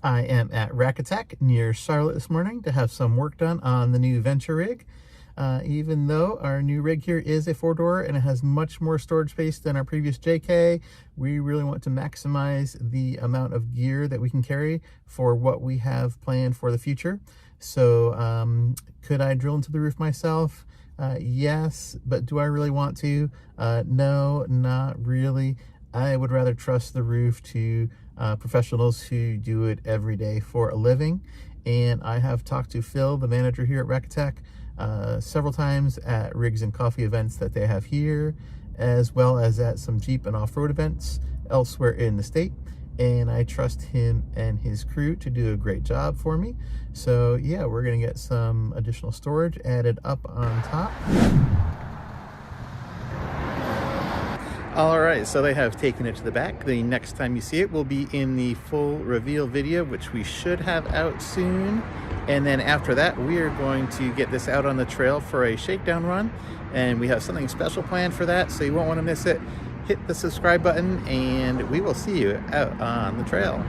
I am at Rack Attack near Charlotte this morning to have some work done on the new Venture rig. Even though our new rig here is a 4-door and it has much more storage space than our previous JK, we really want to maximize the amount of gear that we can carry for what we have planned for the future. So could I drill into the roof myself? Yes, but do I really want to? No, not really. I would rather trust the roof to professionals who do it every day for a living. And I have talked to Phil, the manager here at Rack Attack, several times at rigs and coffee events that they have here, as well as at some Jeep and off-road events elsewhere in the state. And I trust him and his crew to do a great job for me. So yeah, we're gonna get some additional storage added up on top. All right, so they have taken it to the back. The next time you see it will be in the full reveal video, which we should have out soon. And then after that, we are going to get this out on the trail for a shakedown run. And we have something special planned for that, so you won't want to miss it. Hit the subscribe button and we will see you out on the trail.